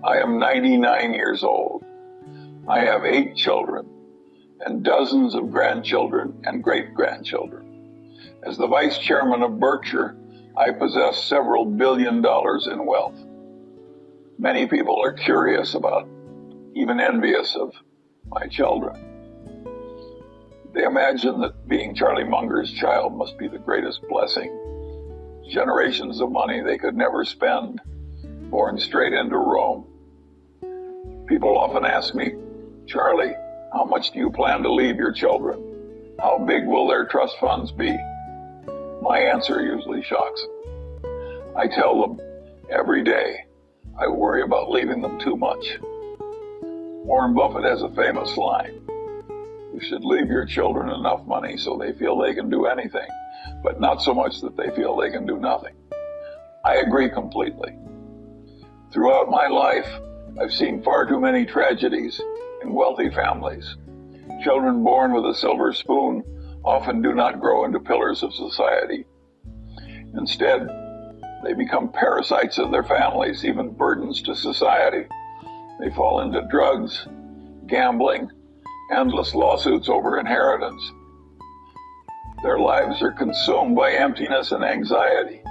I am 99 years old. I have 8 children and dozens of grandchildren and great-grandchildren. As the vice chairman of Berkshire, I possess several $billion in wealth. Many people are curious about, even envious of, my children. They imagine that being Charlie Munger's child must be the greatest blessing. Generations of money they could never spend, born straight into Rome. People often ask me, Charlie, how much do you plan to leave your children? How big will their trust funds be? My answer usually shocks them. I tell them every day I worry about leaving them too much. Warren Buffett has a famous line. You should leave your children enough money so they feel they can do anything, but not so much that they feel they can do nothing. I agree completely. Throughout my life, I've seen far too many tragedies in wealthy families. Children born with a silver spoon often do not grow into pillars of society. Instead, they become parasites of their families, even burdens to society. They fall into drugs, gambling, endless lawsuits over inheritance. Their lives are consumed by emptiness and anxiety.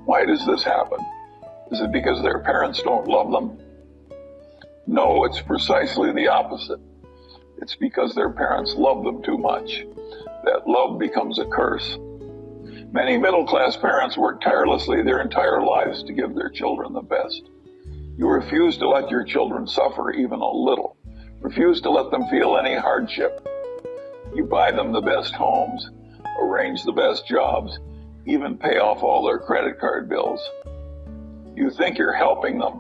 Why does this happen? Is it because their parents don't love them? No, it's precisely the opposite. It's because their parents love them too much. That love becomes a curse. Many middle-class parents work tirelessly their entire lives to give their children the best. You refuse to let your children suffer even a little. Refuse to let them feel any hardship. You buy them the best homes, arrange the best jobs, even pay off all their credit card bills. You think you're helping them,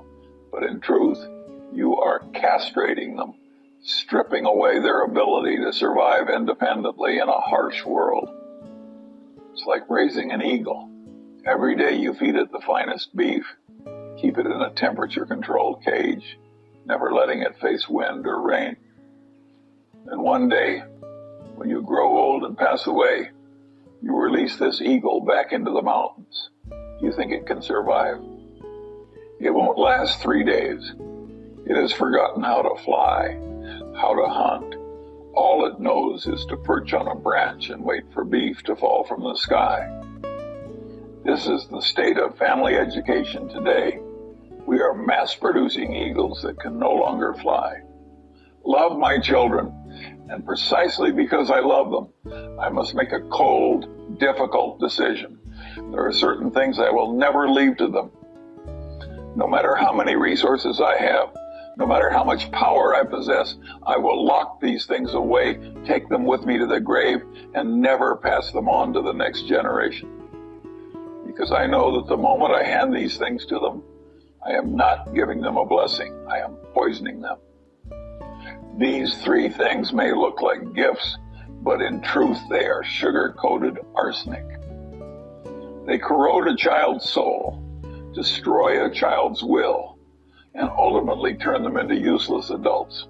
but in truth, you are castrating them, stripping away their ability to survive independently in a harsh world. It's like raising an eagle. Every day you feed it the finest beef, keep it in a temperature-controlled cage, never letting it face wind or rain. And one day, when you grow old and pass away, you release this eagle back into the mountains. You think it can survive. It won't last 3 days. It has forgotten how to fly, how to hunt. All it knows is to perch on a branch and wait for beef to fall from the sky. This is the state of family education today. We are mass-producing eagles that can no longer fly. Love my children, and precisely because I love them, I must make a cold, difficult decision. There are certain things I will never leave to them. No matter how many resources I have, no matter how much power I possess, I will lock these things away, take them with me to the grave, and never pass them on to the next generation. Because I know that the moment I hand these things to them, I am not giving them a blessing. I am poisoning them. These 3 things may look like gifts, but in truth they are sugar-coated arsenic. They corrode a child's soul, destroy a child's will, and ultimately turn them into useless adults.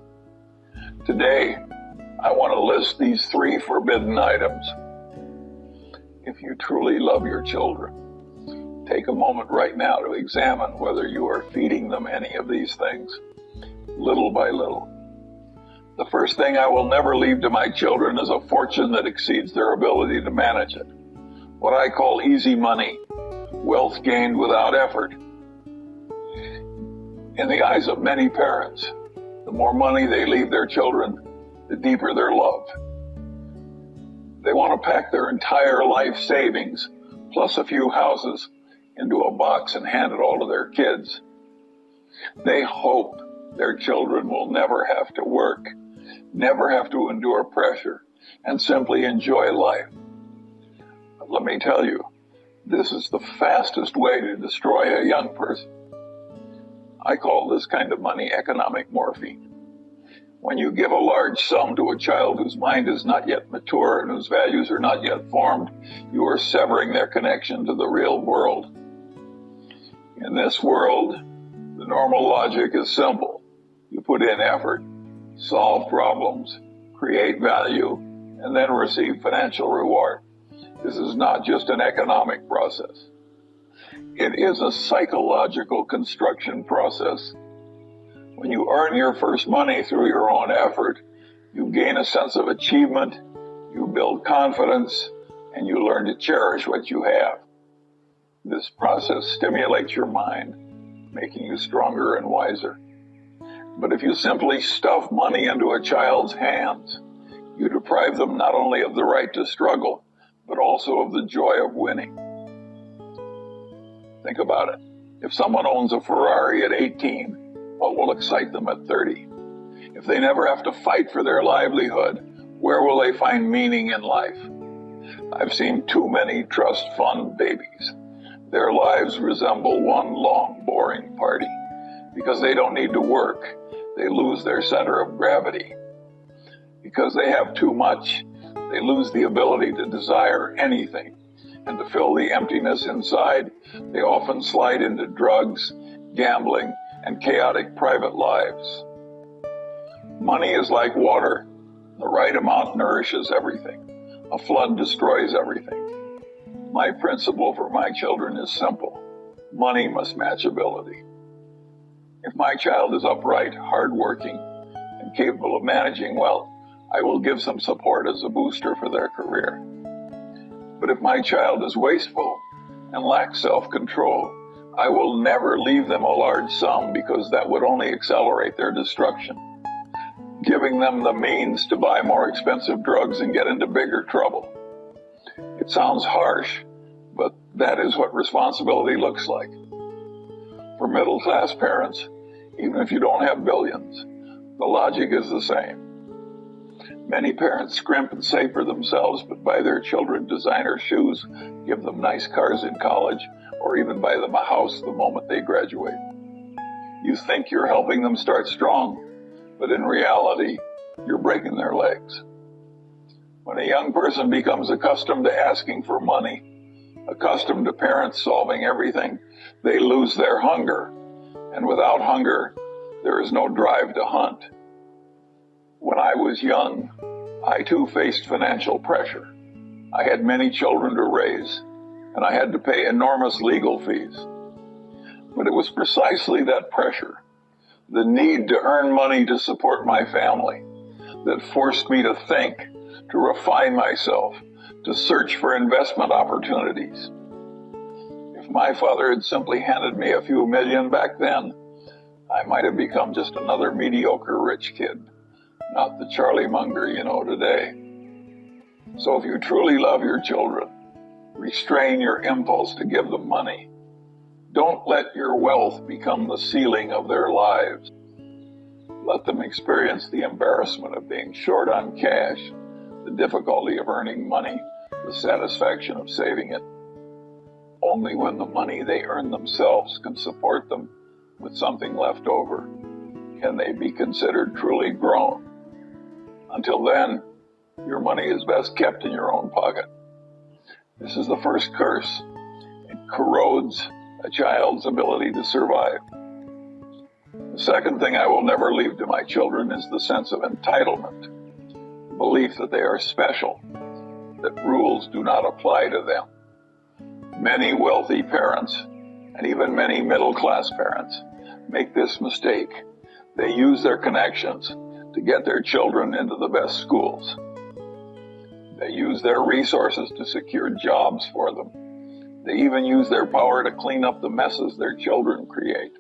Today, I want to list these 3 forbidden items. If you truly love your children, take a moment right now to examine whether you are feeding them any of these things, little by little. The first thing I will never leave to my children is a fortune that exceeds their ability to manage it. What I call easy money, wealth gained without effort. In the eyes of many parents, the more money they leave their children, the deeper their love. They want to pack their entire life savings, plus a few houses, into a box and hand it all to their kids. They hope their children will never have to work, never have to endure pressure, and simply enjoy life. But let me tell you, this is the fastest way to destroy a young person. I call this kind of money economic morphine. When you give a large sum to a child whose mind is not yet mature and whose values are not yet formed, you are severing their connection to the real world. In this world, the normal logic is simple. You put in effort, solve problems, create value, and then receive financial reward. This is not just an economic process. It is a psychological construction process. When you earn your first money through your own effort, you gain a sense of achievement, you build confidence, and you learn to cherish what you have. This process stimulates your mind, making you stronger and wiser. But if you simply stuff money into a child's hands, you deprive them not only of the right to struggle, but also of the joy of winning. Think about it. If someone owns a Ferrari at 18, what will excite them at 30? If they never have to fight for their livelihood, where will they find meaning in life? I've seen too many trust fund babies. Their lives resemble one long, boring party. Because they don't need to work, they lose their center of gravity. Because they have too much, they lose the ability to desire anything. And to fill the emptiness inside, they often slide into drugs, gambling, and chaotic private lives. Money is like water. The right amount nourishes everything. A flood destroys everything. My principle for my children is simple. Money must match ability. If my child is upright, hardworking, and capable of managing wealth, I will give some support as a booster for their career. But if my child is wasteful and lacks self-control, I will never leave them a large sum because that would only accelerate their destruction. Giving them the means to buy more expensive drugs and get into bigger trouble. It sounds harsh, but that is what responsibility looks like. For middle-class parents, even if you don't have billions, the logic is the same. Many parents scrimp and save for themselves, but buy their children designer shoes, give them nice cars in college, or even buy them a house the moment they graduate. You think you're helping them start strong, but in reality, you're breaking their legs. When a young person becomes accustomed to asking for money, accustomed to parents solving everything, they lose their hunger. And without hunger, there is no drive to hunt. When I was young, I too faced financial pressure. I had many children to raise, and I had to pay enormous legal fees. But it was precisely that pressure, the need to earn money to support my family, that forced me to think, to refine myself, to search for investment opportunities. If my father had simply handed me a few million back then, I might have become just another mediocre rich kid, not the Charlie Munger you know today. So if you truly love your children, restrain your impulse to give them money. Don't let your wealth become the ceiling of their lives. Let them experience the embarrassment of being short on cash, the difficulty of earning money, the satisfaction of saving it. Only when the money they earn themselves can support them with something left over can they be considered truly grown. Until then, your money is best kept in your own pocket. This is the first curse. It corrodes a child's ability to survive. The second thing I will never leave to my children is the sense of entitlement, the belief that they are special, that rules do not apply to them. Many wealthy parents, and even many middle-class parents, make this mistake. They use their connections to get their children into the best schools. They use their resources to secure jobs for them. They even use their power to clean up the messes their children create.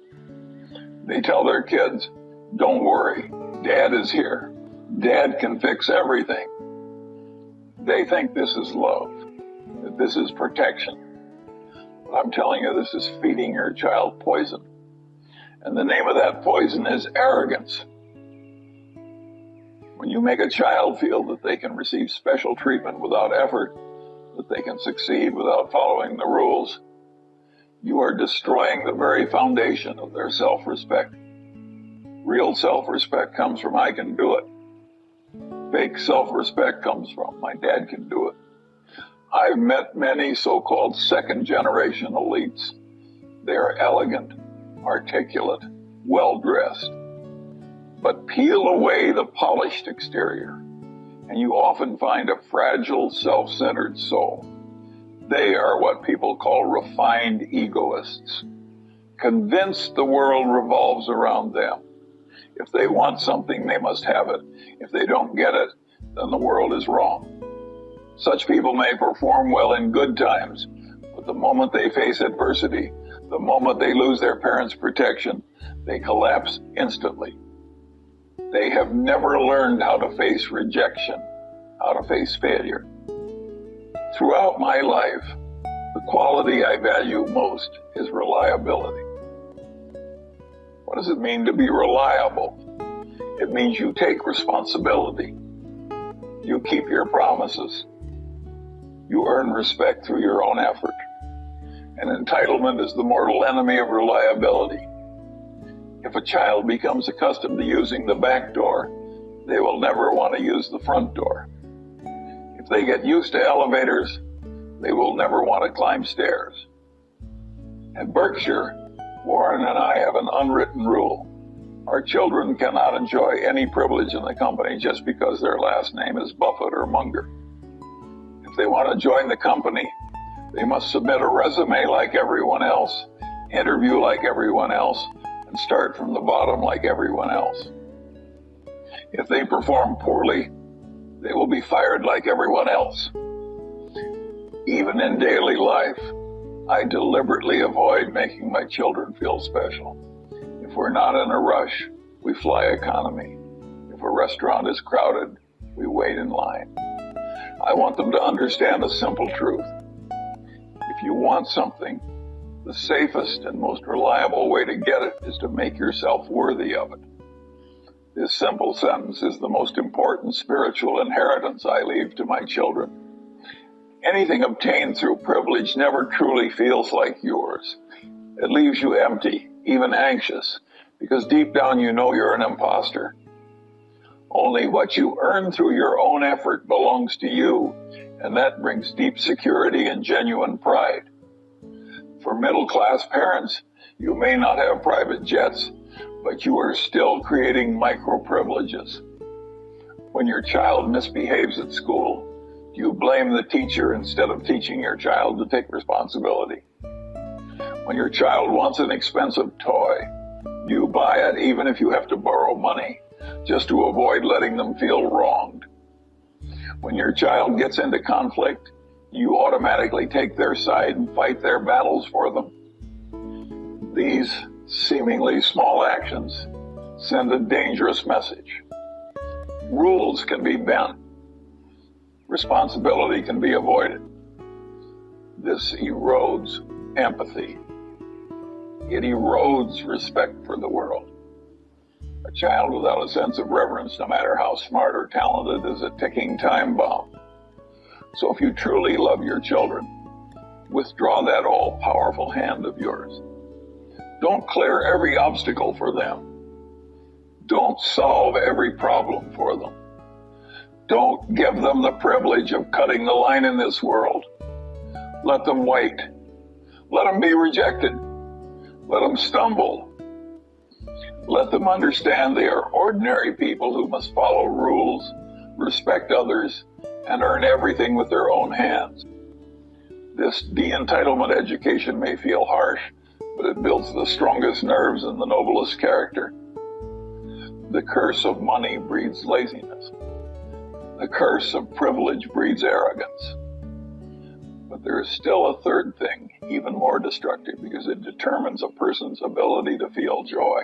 They tell their kids, "Don't worry, Dad is here. Dad can fix everything." They think this is love, that this is protection. But I'm telling you, this is feeding your child poison. And the name of that poison is arrogance. When you make a child feel that they can receive special treatment without effort, that they can succeed without following the rules, you are destroying the very foundation of their self-respect. Real self-respect comes from "I can do it." Fake self-respect comes from "my dad can do it." I've met many so-called second-generation elites. They are elegant, articulate, well-dressed. But peel away the polished exterior, and you often find a fragile, self-centered soul. They are what people call refined egoists, convinced the world revolves around them. If they want something, they must have it. If they don't get it, then the world is wrong. Such people may perform well in good times, but the moment they face adversity, the moment they lose their parents' protection, they collapse instantly. They have never learned how to face rejection, how to face failure. Throughout my life, the quality I value most is reliability. What does it mean to be reliable? It means you take responsibility. You keep your promises. You earn respect through your own effort. And entitlement is the mortal enemy of reliability. If a child becomes accustomed to using the back door, they will never want to use the front door. If they get used to elevators, they will never want to climb stairs. At Berkshire, Warren and I have an unwritten rule. Our children cannot enjoy any privilege in the company just because their last name is Buffett or Munger. If they want to join the company, they must submit a resume like everyone else, interview like everyone else, and start from the bottom like everyone else. If they perform poorly, they will be fired like everyone else. Even in daily life, I deliberately avoid making my children feel special. If we're not in a rush, we fly economy. If a restaurant is crowded, we wait in line. I want them to understand a simple truth. If you want something, the safest and most reliable way to get it is to make yourself worthy of it. This simple sentence is the most important spiritual inheritance I leave to my children. Anything obtained through privilege never truly feels like yours. It leaves you empty, even anxious, because deep down you know you're an imposter. Only what you earn through your own effort belongs to you, and that brings deep security and genuine pride. For middle-class parents, you may not have private jets, but you are still creating micro-privileges. When your child misbehaves at school, do you blame the teacher instead of teaching your child to take responsibility? When your child wants an expensive toy, do you buy it even if you have to borrow money, just to avoid letting them feel wronged? When your child gets into conflict, you automatically take their side and fight their battles for them. These seemingly small actions send a dangerous message. Rules can be bent. Responsibility can be avoided. This erodes empathy. It erodes respect for the world. A child without a sense of reverence, no matter how smart or talented, is a ticking time bomb. So if you truly love your children, withdraw that all-powerful hand of yours. Don't clear every obstacle for them. Don't solve every problem for them. Don't give them the privilege of cutting the line in this world. Let them wait. Let them be rejected. Let them stumble. Let them understand they are ordinary people who must follow rules, respect others, and earn everything with their own hands. This de-entitlement education may feel harsh, but it builds the strongest nerves and the noblest character. The curse of money breeds laziness. The curse of privilege breeds arrogance. But there is still a third thing, even more destructive, because it determines a person's ability to feel joy.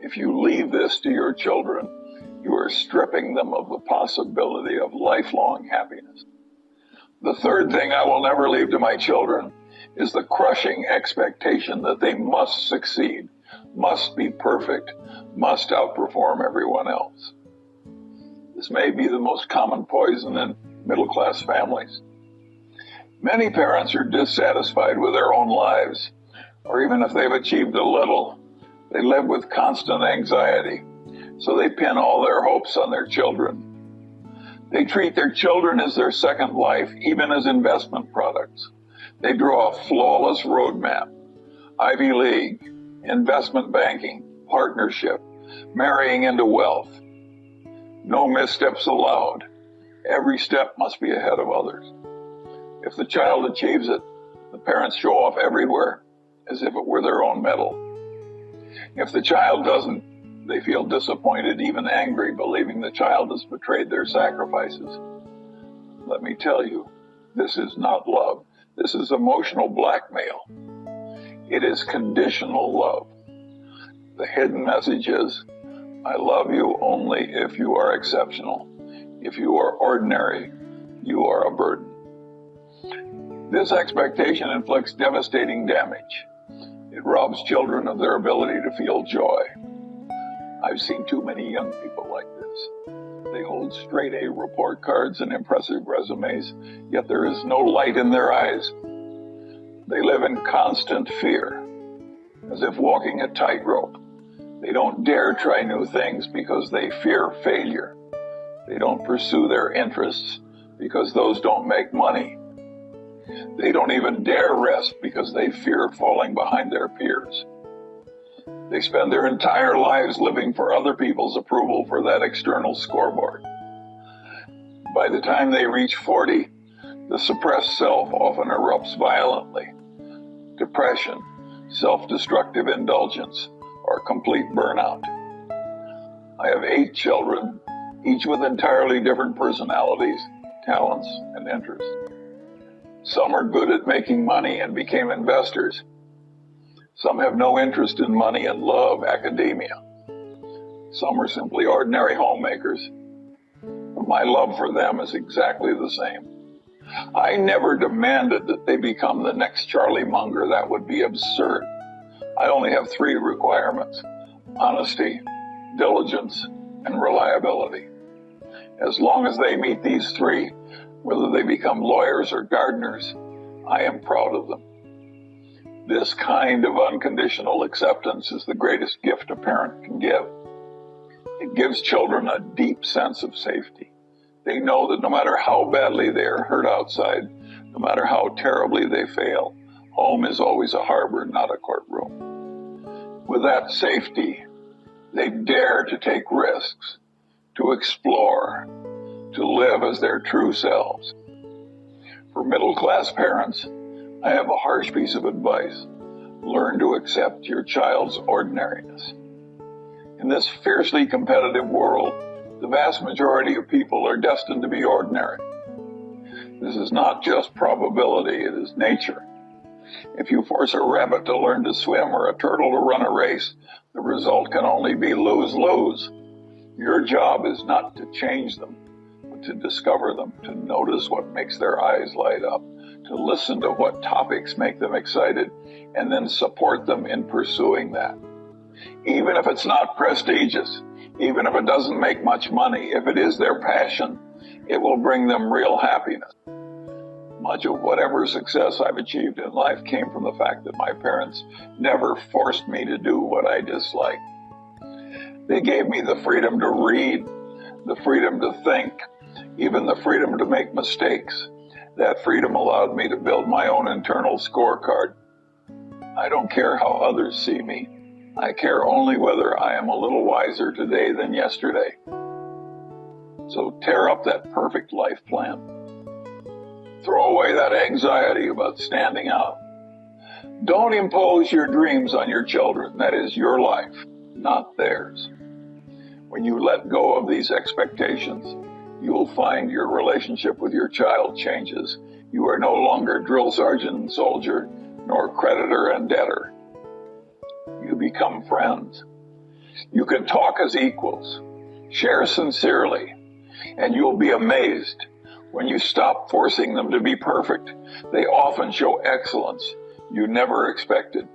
If you leave this to your children, you are stripping them of the possibility of lifelong happiness. The third thing I will never leave to my children is the crushing expectation that they must succeed, must be perfect, must outperform everyone else. This may be the most common poison in middle-class families. Many parents are dissatisfied with their own lives, or even if they've achieved a little, they live with constant anxiety, so they pin all their hopes on their children. They treat their children as their second life, even as investment products. They draw a flawless roadmap: Ivy League, investment banking, partnership, marrying into wealth. No missteps allowed. Every step must be ahead of others. If the child achieves it, the parents show off everywhere as if it were their own medal. If the child doesn't, they feel disappointed, even angry, believing the child has betrayed their sacrifices. Let me tell you, this is not love. This is emotional blackmail. It is conditional love. The hidden message is, I love you only if you are exceptional. If you are ordinary, you are a burden. This expectation inflicts devastating damage. It robs children of their ability to feel joy. I've seen too many young people like this. They hold straight A report cards and impressive resumes, yet there is no light in their eyes. They live in constant fear, as if walking a tightrope. They don't dare try new things because they fear failure. They don't pursue their interests because those don't make money. They don't even dare rest because they fear falling behind their peers. They spend their entire lives living for other people's approval for that external scoreboard. By the time they reach 40, the suppressed self often erupts violently. Depression, self-destructive indulgence, or complete burnout. I have 8 children, each with entirely different personalities, talents, and interests. Some are good at making money and became investors. Some have no interest in money and love academia. Some are simply ordinary homemakers. My love for them is exactly the same. I never demanded that they become the next Charlie Munger. That would be absurd. I only have 3 requirements: honesty, diligence, and reliability. As long as they meet these 3, whether they become lawyers or gardeners, I am proud of them. This kind of unconditional acceptance is the greatest gift a parent can give. It gives children a deep sense of safety. They know that no matter how badly they are hurt outside, no matter how terribly they fail, home is always a harbor, not a courtroom. With that safety, they dare to take risks, to explore, to live as their true selves. For middle-class parents, I have a harsh piece of advice. Learn to accept your child's ordinariness. In this fiercely competitive world, the vast majority of people are destined to be ordinary. This is not just probability, it is nature. If you force a rabbit to learn to swim or a turtle to run a race, the result can only be lose-lose. Your job is not to change them, but to discover them, to notice what makes their eyes light up, to listen to what topics make them excited, and then support them in pursuing that. Even if it's not prestigious, even if it doesn't make much money, if it is their passion, it will bring them real happiness. Much of whatever success I've achieved in life came from the fact that my parents never forced me to do what I disliked. They gave me the freedom to read, the freedom to think, even the freedom to make mistakes. That freedom allowed me to build my own internal scorecard. I don't care how others see me. I care only whether I am a little wiser today than yesterday. So tear up that perfect life plan. Throw away that anxiety about standing out. Don't impose your dreams on your children. That is your life, not theirs. When you let go of these expectations, you will find your relationship with your child changes. You are no longer drill sergeant and soldier, nor creditor and debtor. You become friends. You can talk as equals, share sincerely, and you'll be amazed. When you stop forcing them to be perfect, they often show excellence you never expected.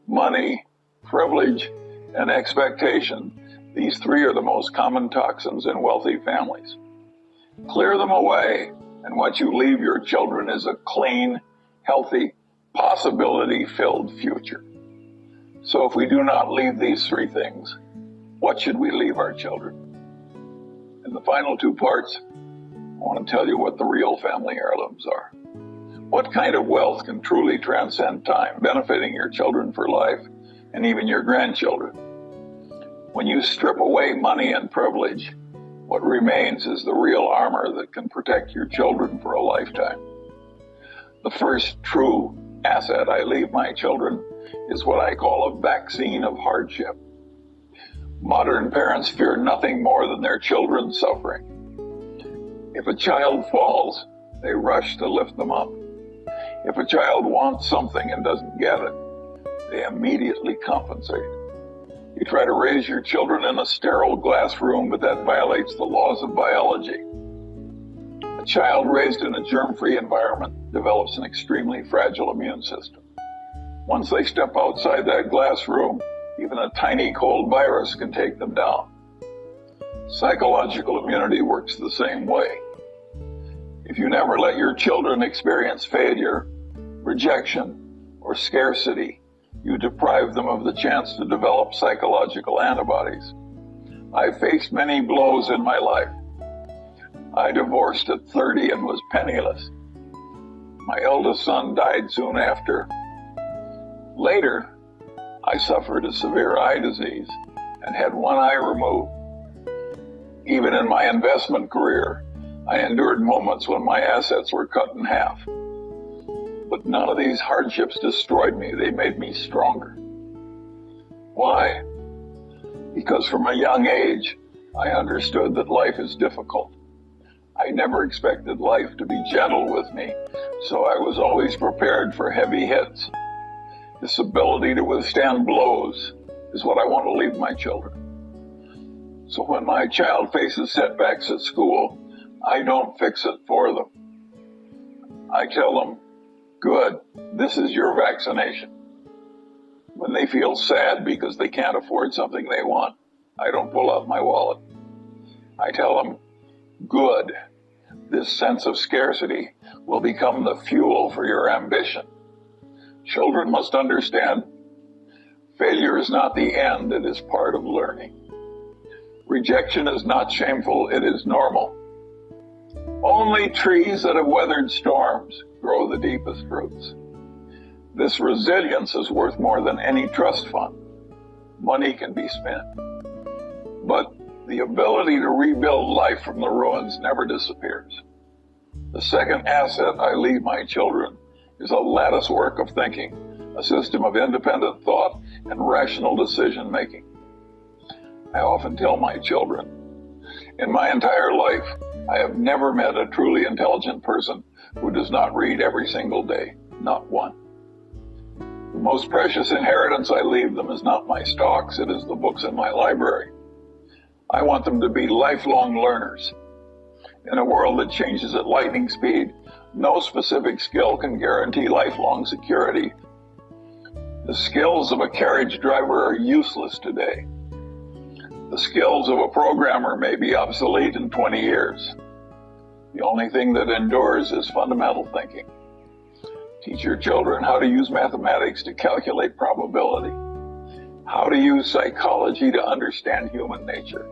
Money, privilege, and expectation, these 3 are the most common toxins in wealthy families. Clear them away, and what you leave your children is a clean, healthy, possibility-filled future. So if we do not leave these 3 things, what should we leave our children? In the final 2 parts, I want to tell you what the real family heirlooms are. What kind of wealth can truly transcend time, benefiting your children for life and even your grandchildren? When you strip away money and privilege, what remains is the real armor that can protect your children for a lifetime. The first true asset I leave my children is what I call a vaccine of hardship. Modern parents fear nothing more than their children's suffering. If a child falls, they rush to lift them up. If a child wants something and doesn't get it, they immediately compensate. You try to raise your children in a sterile glass room, but that violates the laws of biology. A child raised in a germ-free environment develops an extremely fragile immune system. Once they step outside that glass room, even a tiny cold virus can take them down. Psychological immunity works the same way. If you never let your children experience failure, rejection, or scarcity, you deprive them of the chance to develop psychological antibodies. I faced many blows in my life. I divorced at 30 and was penniless. My eldest son died soon after. Later, I suffered a severe eye disease and had one eye removed. Even in my investment career, I endured moments when my assets were cut in half. But none of these hardships destroyed me. They made me stronger. Why? Because from a young age, I understood that life is difficult. I never expected life to be gentle with me, so I was always prepared for heavy hits. This ability to withstand blows is what I want to leave my children. So when my child faces setbacks at school, I don't fix it for them. I tell them, good, this is your vaccination. When they feel sad because they can't afford something they want, I don't pull out my wallet. I tell them, good, this sense of scarcity will become the fuel for your ambition. Children must understand, failure is not the end, it is part of learning. Rejection is not shameful, it is normal. Only trees that have weathered storms grow the deepest roots. This resilience is worth more than any trust fund. Money can be spent, but the ability to rebuild life from the ruins never disappears. The second asset I leave my children is a lattice work of thinking, a system of independent thought and rational decision making. I often tell my children, in my entire life, I have never met a truly intelligent person who does not read every single day, not one. The most precious inheritance I leave them is not my stocks, it is the books in my library. I want them to be lifelong learners. In a world that changes at lightning speed, no specific skill can guarantee lifelong security. The skills of a carriage driver are useless today. The skills of a programmer may be obsolete in 20 years. The only thing that endures is fundamental thinking. Teach your children how to use mathematics to calculate probability, how to use psychology to understand human nature,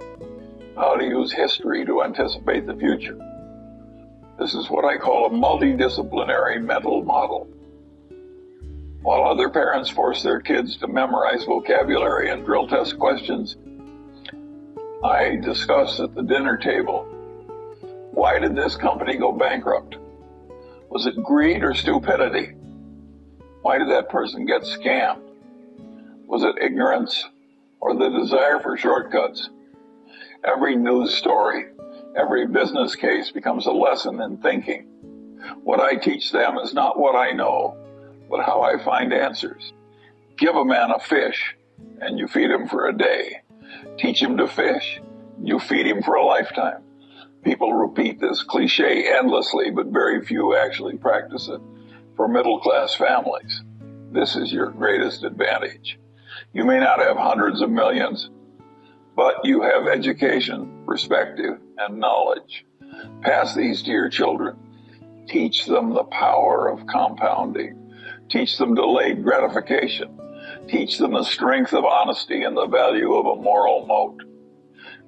how to use history to anticipate the future. This is what I call a multidisciplinary mental model. While other parents force their kids to memorize vocabulary and drill test questions, I discuss at the dinner table, why did this company go bankrupt? Was it greed or stupidity? Why did that person get scammed? Was it ignorance or the desire for shortcuts? Every news story, every business case becomes a lesson in thinking. What I teach them is not what I know, but how I find answers. Give a man a fish, and you feed him for a day. Teach him to fish, you feed him for a lifetime. People repeat this cliche endlessly, but very few actually practice it for middle-class families. This is your greatest advantage. You may not have hundreds of millions, but you have education, perspective, and knowledge. Pass these to your children. Teach them the power of compounding. Teach them delayed gratification. Teach them the strength of honesty and the value of a moral moat.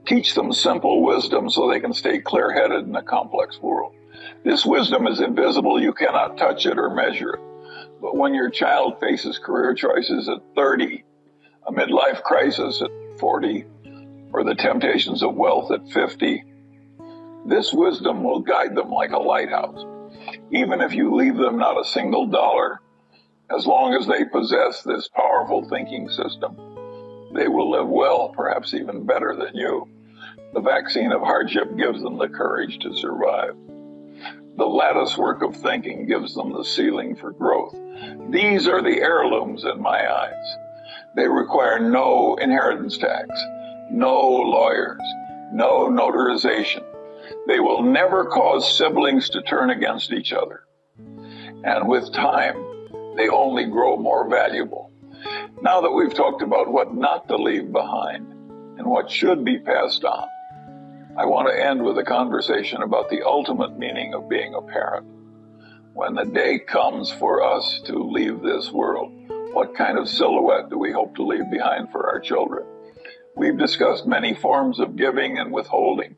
Teach them simple wisdom so they can stay clear-headed in a complex world. This wisdom is invisible. You cannot touch it or measure it. But when your child faces career choices at 30, a midlife crisis at 40, or the temptations of wealth at 50, this wisdom will guide them like a lighthouse. Even if you leave them not a single dollar, as long as they possess this powerful thinking system, they will live well, perhaps even better than you. The vaccine of hardship gives them the courage to survive. The lattice work of thinking gives them the ceiling for growth. These are the heirlooms in my eyes. They require no inheritance tax, no lawyers, no notarization. They will never cause siblings to turn against each other. And with time, they only grow more valuable. Now that we've talked about what not to leave behind and what should be passed on, I want to end with a conversation about the ultimate meaning of being a parent. When the day comes for us to leave this world, what kind of silhouette do we hope to leave behind for our children? We've discussed many forms of giving and withholding.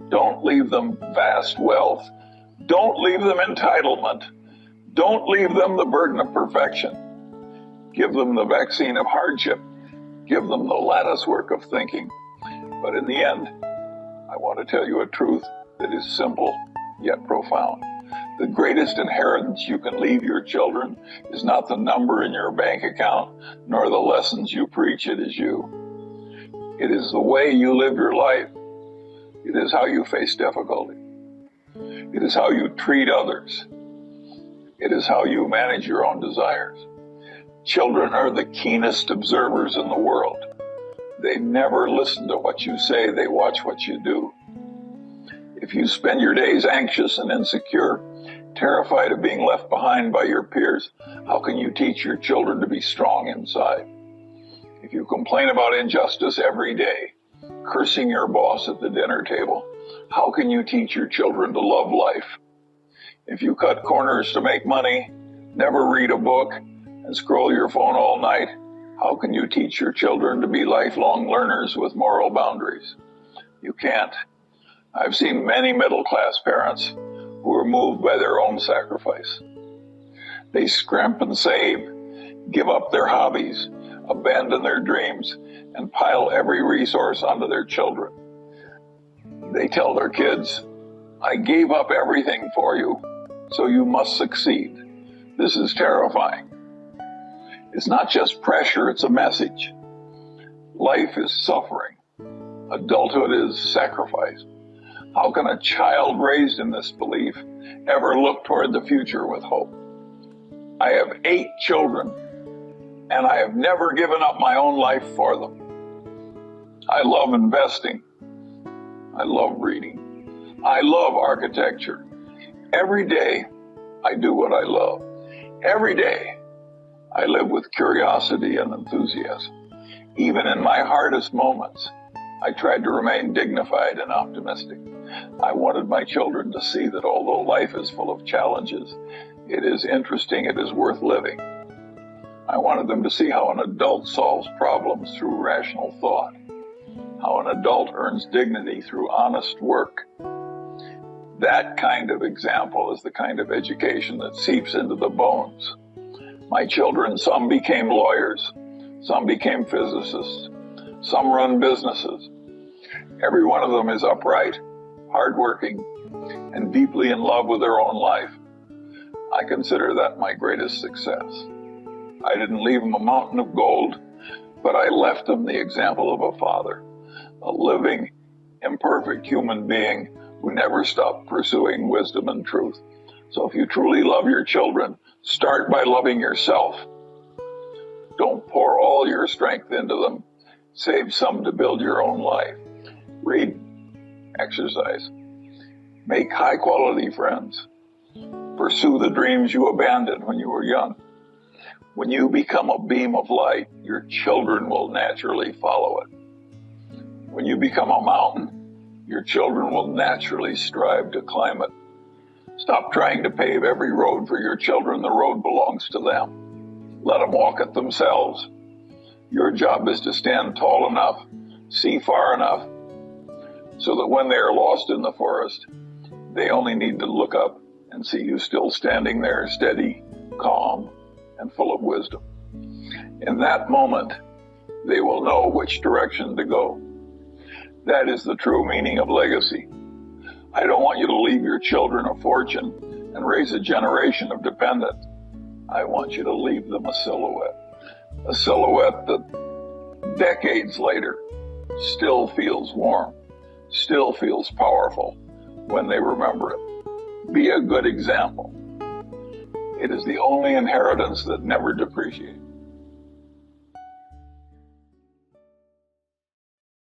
Don't leave them vast wealth. Don't leave them entitlement. Don't leave them the burden of perfection. Give them the vaccine of hardship. Give them the lattice work of thinking. But in the end, I want to tell you a truth that is simple yet profound. The greatest inheritance you can leave your children is not the number in your bank account, nor the lessons you preach. It is you. It is the way you live your life. It is how you face difficulty. It is how you treat others. It is how you manage your own desires. Children are the keenest observers in the world. They never listen to what you say, they watch what you do. If you spend your days anxious and insecure, terrified of being left behind by your peers, how can you teach your children to be strong inside? If you complain about injustice every day, cursing your boss at the dinner table, how can you teach your children to love life? If you cut corners to make money, never read a book, and scroll your phone all night, how can you teach your children to be lifelong learners with moral boundaries? You can't. I've seen many middle-class parents who are moved by their own sacrifice. They scrimp and save, give up their hobbies, abandon their dreams, and pile every resource onto their children. They tell their kids, "I gave up everything for you, so you must succeed." This is terrifying. It's not just pressure, it's a message. Life is suffering. Adulthood is sacrifice. How can a child raised in this belief ever look toward the future with hope? I have 8 children, and I have never given up my own life for them. I love investing. I love reading. I love architecture. Every day, I do what I love. Every day, I live with curiosity and enthusiasm. Even in my hardest moments, I tried to remain dignified and optimistic. I wanted my children to see that although life is full of challenges, it is interesting, it is worth living. I wanted them to see how an adult solves problems through rational thought, how an adult earns dignity through honest work. That kind of example is the kind of education that seeps into the bones. My children, some became lawyers, some became physicists, some run businesses. Every one of them is upright, hardworking, and deeply in love with their own life. I consider that my greatest success. I didn't leave them a mountain of gold, but I left them the example of a father, a living, imperfect human being who never stopped pursuing wisdom and truth. So if you truly love your children, start by loving yourself. Don't pour all your strength into them. Save some to build your own life. Read, exercise, make high-quality friends. Pursue the dreams you abandoned when you were young. When you become a beam of light, your children will naturally follow it. When you become a mountain, your children will naturally strive to climb it. Stop trying to pave every road for your children. The road belongs to them. Let them walk it themselves. Your job is to stand tall enough, see far enough, so that when they are lost in the forest, they only need to look up and see you still standing there, steady, calm, and full of wisdom. In that moment, they will know which direction to go. That is the true meaning of legacy. I don't want you to leave your children a fortune. and raise a generation of dependents, I want you to leave them a silhouette that decades later still feels warm, still feels powerful when they remember it. Be a good example. It is the only inheritance that never depreciates.